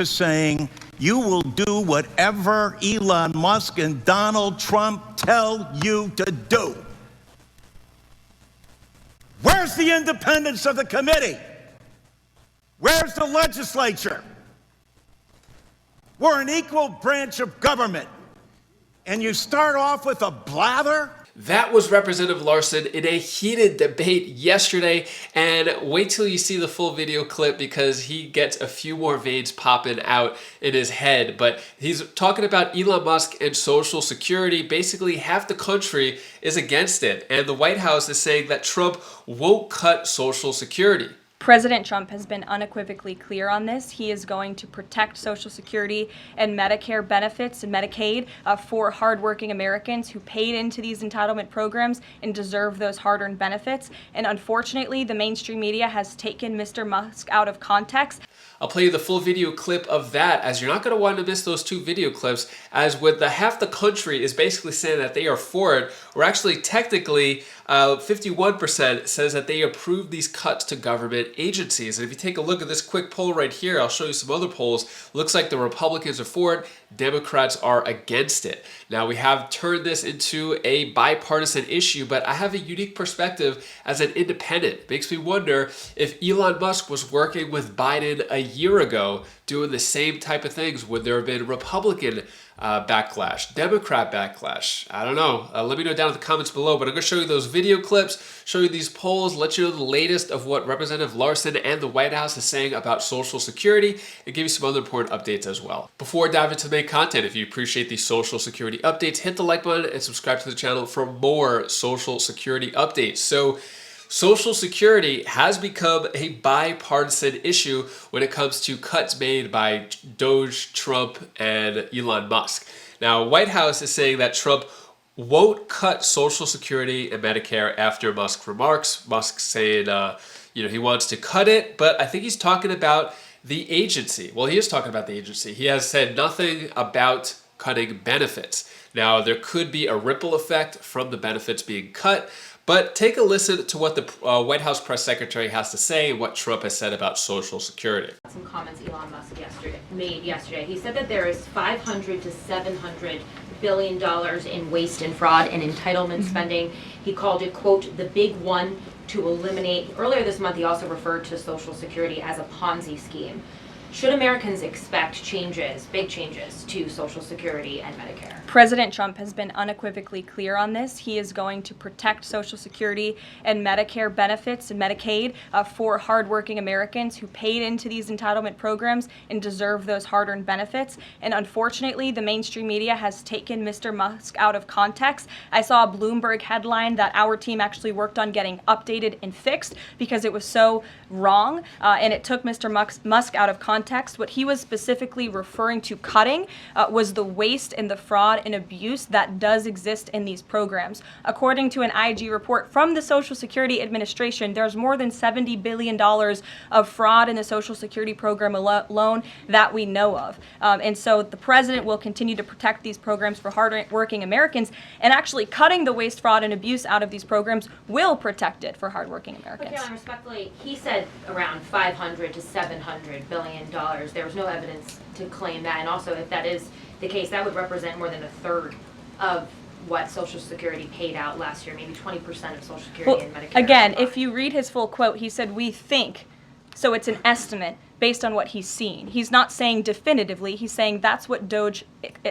saying you will do whatever Elon Musk and Donald Trump tell you to do. Where's the independence of the committee? Where's the legislature? We're an equal branch of government. And you start off with a blather? That was Representative Larson in a heated debate yesterday, and wait till you see the full video clip because he gets a few more veins popping out in his head. But he's talking about Elon Musk and Social Security. Basically, half the country is against it, and the White House is saying that Trump won't cut Social Security. President Trump has been unequivocally clear on this. He is going to protect Social Security and Medicare benefits and Medicaid for hardworking Americans who paid into these entitlement programs and deserve those hard-earned benefits. And unfortunately, the mainstream media has taken Mr. Musk out of context. I'll play you the full video clip of that, as you're not going to want to miss those two video clips, as with the half the country is basically saying that they are for it, or actually technically 51% says that they approve these cuts to government agencies. And if you take a look at this quick poll right here, I'll show you some other polls. Looks like the Republicans are for it, Democrats are against it. Now, we have turned this into a bipartisan issue, but I have a unique perspective as an independent. Makes me wonder if Elon Musk was working with Biden a year ago doing the same type of things. Would there have been Republican backlash, Democrat backlash? I don't know. Let me know down in the comments below, but I'm going to show you those video clips, show you these polls, let you know the latest of what Representative Larson and the White House is saying about Social Security, and give you some other important updates as well. Before I dive into the main content, if you appreciate these Social Security updates, hit the like button and subscribe to the channel for more Social Security updates. So, Social Security has become a bipartisan issue when it comes to cuts made by Doge, Trump, and Elon Musk. Now, White House is saying that Trump won't cut Social Security and Medicare after Musk remarks. Musk saying, he wants to cut it, but I think he's talking about the agency. Well, he is talking about the agency. He has said nothing about cutting benefits. Now, there could be a ripple effect from the benefits being cut, but take a listen to what the White House press secretary has to say and what Trump has said about Social Security. Some comments Elon Musk made yesterday. He said that there is $500 to $700 billion in waste and fraud and entitlement spending. He called it, quote, the big one to eliminate. Earlier this month, he also referred to Social Security as a Ponzi scheme. Should Americans expect changes, big changes, to Social Security and Medicare? President Trump has been unequivocally clear on this. He is going to protect Social Security and Medicare benefits and Medicaid for hardworking Americans who paid into these entitlement programs and deserve those hard-earned benefits. And unfortunately, the mainstream media has taken Mr. Musk out of context. I saw a Bloomberg headline that our team actually worked on getting updated and fixed because it was so wrong, and it took Mr. Musk out of context. What he was specifically referring to cutting was the waste and the fraud and abuse that does exist in these programs. According to an IG report from the Social Security Administration, there's more than $70 billion of fraud in the Social Security program alone that we know of. And so the president will continue to protect these programs for hardworking Americans, and actually cutting the waste, fraud, and abuse out of these programs will protect it for hardworking Americans. But Caroline, respectfully, he said around $500 to $700 billion. There was no evidence to claim that, and also if that is the case, that would represent more than a third of what Social Security paid out last year, maybe 20% of Social Security and Medicare. Again, if you read his full quote, he said, we think, so it's an estimate based on what he's seen. He's not saying definitively, he's saying that's what Doge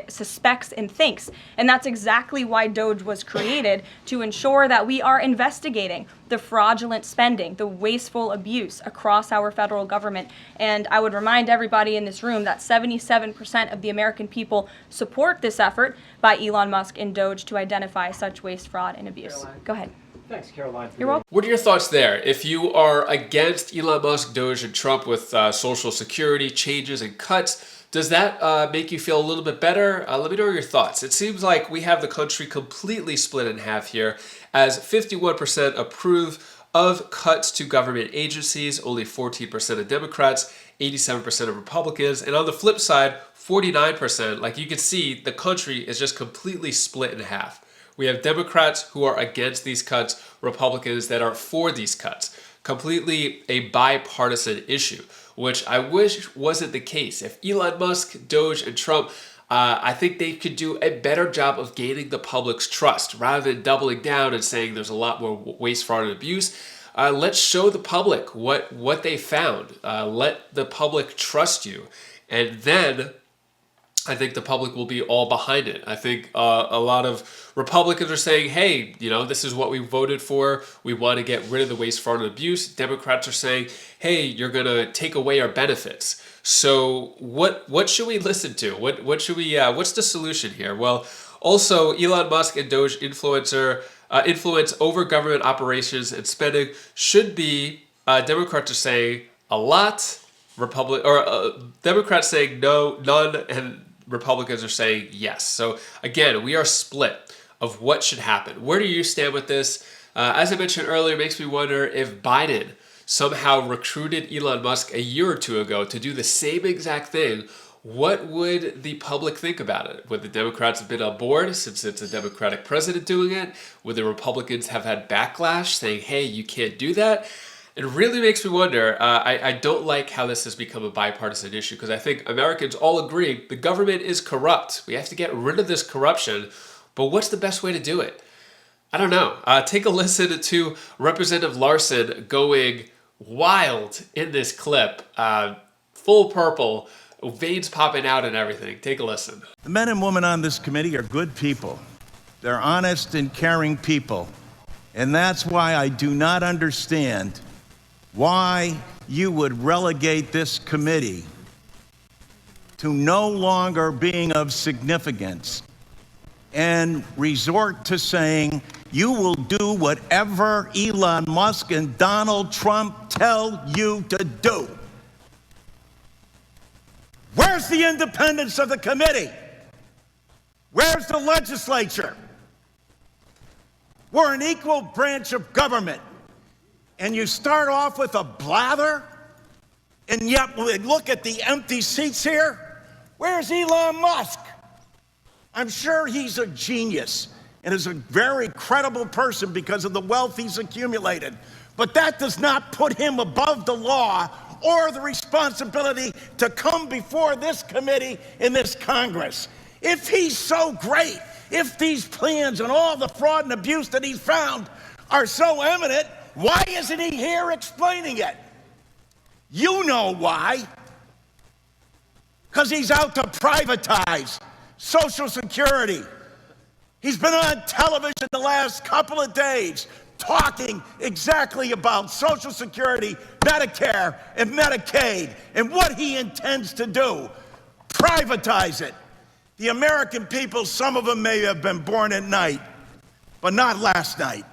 suspects and thinks. And that's exactly why Doge was created, to ensure that we are investigating the fraudulent spending, the wasteful abuse across our federal government. And I would remind everybody in this room that 77% of the American people support this effort by Elon Musk and Doge to identify such waste, fraud, and abuse. Caroline. Go ahead. Thanks, Caroline. You're welcome. What are your thoughts there? If you are against Elon Musk, Doge, and Trump with Social Security changes and cuts, does that make you feel a little bit better? Let me know your thoughts. It seems like we have the country completely split in half here, as 51% approve of cuts to government agencies, only 14% of Democrats, 87% of Republicans, and on the flip side, 49%. Like you can see, the country is just completely split in half. We have Democrats who are against these cuts, Republicans that are for these cuts. Completely a bipartisan issue. which I wish wasn't the case. If Elon Musk, Doge, and Trump, I think they could do a better job of gaining the public's trust rather than doubling down and saying there's a lot more waste, fraud, and abuse. Let's show the public what they found. Let the public trust you. And then I think the public will be all behind it. I think a lot of Republicans are saying, hey, this is what we voted for. We want to get rid of the waste, fraud, and abuse. Democrats are saying, hey, you're going to take away our benefits. So what should we listen to? What should we? What's the solution here? Well, also Elon Musk and Doge influence over government operations and spending should be. Democrats are saying a lot. Democrats saying no, none, and Republicans are saying yes. So again, we are split of what should happen. Where do you stand with this? As I mentioned earlier, it makes me wonder if Biden somehow recruited Elon Musk a year or two ago to do the same exact thing. What would the public think about it? Would the Democrats have been on board since it's a Democratic president doing it? Would the Republicans have had backlash saying, hey, you can't do that? It really makes me wonder. I don't like how this has become a bipartisan issue because I think Americans all agree the government is corrupt. We have to get rid of this corruption. But what's the best way to do it? I don't know. Take a listen to Representative Larson going wild in this clip. Full purple, veins popping out and everything. Take a listen. The men and women on this committee are good people. They're honest and caring people. And that's why I do not understand why you would relegate this committee to no longer being of significance and resort to saying you will do whatever Elon Musk and Donald Trump tell you to do. Where's the independence of the committee? Where's the legislature? We're an equal branch of government. And you start off with a blather, and yet look at the empty seats here. Where's Elon Musk? I'm sure he's a genius and is a very credible person because of the wealth he's accumulated. But that does not put him above the law or the responsibility to come before this committee in this Congress. If he's so great, if these plans and all the fraud and abuse that he's found are so eminent, why isn't he here explaining it? You know why. Because he's out to privatize Social Security. He's been on television the last couple of days talking exactly about Social Security, Medicare, and Medicaid, and what he intends to do. Privatize it. The American people, some of them may have been born at night, but not last night.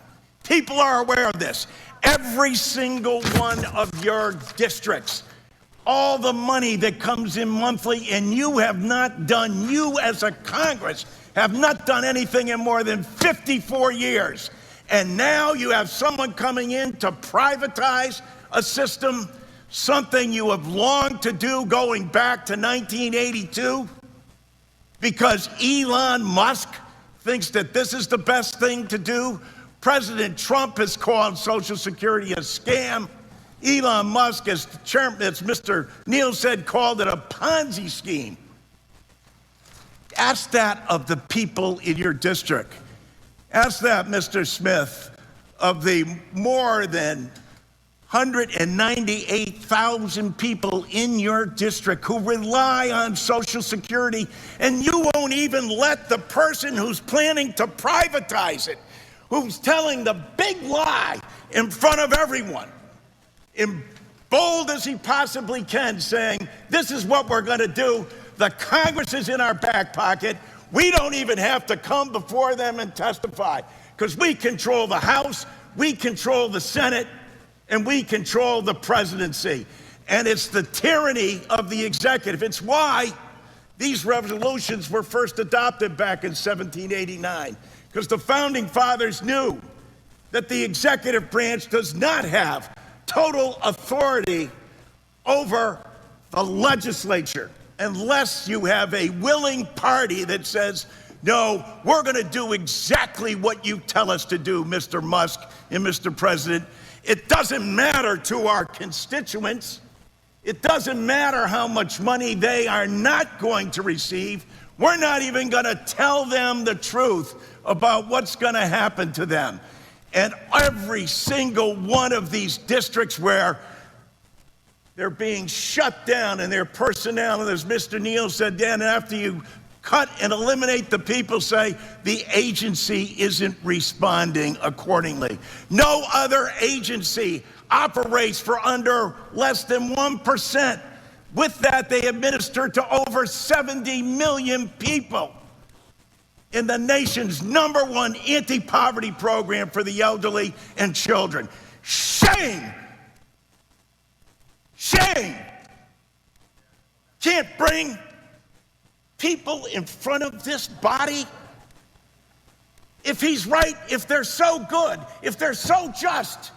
People are aware of this. Every single one of your districts, all the money that comes in monthly, and you have not done, you as a Congress, have not done anything in more than 54 years. And now you have someone coming in to privatize a system, something you have longed to do going back to 1982, because Elon Musk thinks that this is the best thing to do. President Trump has called Social Security a scam. Elon Musk, as Mr. Neal said, called it a Ponzi scheme. Ask that of the people in your district. Ask that, Mr. Smith, of the more than 198,000 people in your district who rely on Social Security, and you won't even let the person who's planning to privatize it, who's telling the big lie in front of everyone, in bold as he possibly can, saying, this is what we're going to do. The Congress is in our back pocket. We don't even have to come before them and testify because we control the House, we control the Senate, and we control the presidency. And it's the tyranny of the executive. It's why these resolutions were first adopted back in 1789, because the founding fathers knew that the executive branch does not have total authority over the legislature unless you have a willing party that says, no, we're going to do exactly what you tell us to do, Mr. Musk and Mr. President. It doesn't matter to our constituents. It doesn't matter how much money they are not going to receive. We're not even going to tell them the truth about what's going to happen to them. And every single one of these districts where they're being shut down and their personnel, and as Mr. Neal said, Dan, after you cut and eliminate the people, say the agency isn't responding accordingly. No other agency operates for under less than 1%. With that, they administer to over 70 million people in the nation's #1 anti-poverty program for the elderly and children. Shame! Shame! Can't bring people in front of this body? If he's right, if they're so good, if they're so just,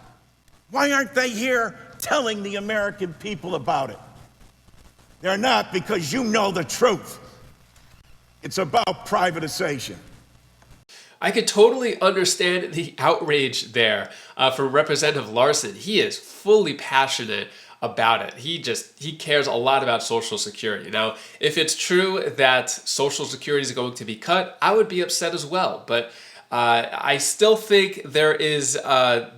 why aren't they here telling the American people about it? They're not, because you know the truth. It's about privatization. I could totally understand the outrage there for Representative Larson. He is fully passionate about it. He cares a lot about Social Security. Now, if it's true that Social Security is going to be cut, I would be upset as well. But I still think there is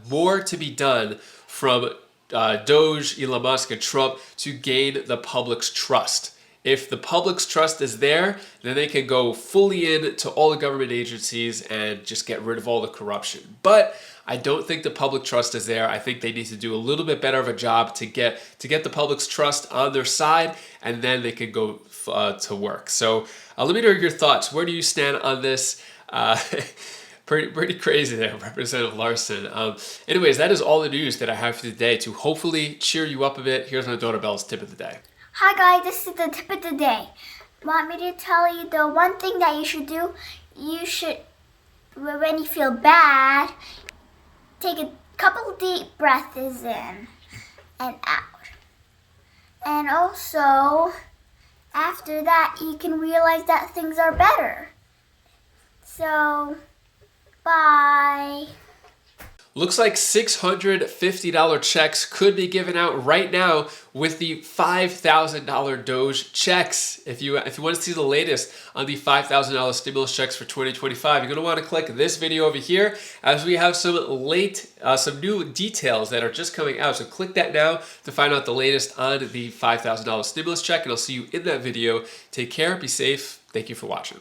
more to be done from Doge, Elon Musk, and Trump to gain the public's trust. If the public's trust is there, then they can go fully in to all the government agencies and just get rid of all the corruption. But I don't think the public trust is there. I think they need to do a little bit better of a job to get the public's trust on their side, and then they can go to work. So let me know your thoughts. Where do you stand on this? Pretty crazy there, Representative Larson. Anyways, that is all the news that I have for today to hopefully cheer you up a bit. Here's my daughter Belle's tip of the day. Hi guys, this is the tip of the day. Want me to tell you the one thing that you should do? You should, when you feel bad, take a couple deep breaths in and out. And also, after that, you can realize that things are better. So, bye. Looks like $650 checks could be given out right now with the $5,000 Doge checks. If you want to see the latest on the $5,000 stimulus checks for 2025, you're going to want to click this video over here as we have some new details that are just coming out. So click that now to find out the latest on the $5,000 stimulus check, and I'll see you in that video. Take care, be safe. Thank you for watching.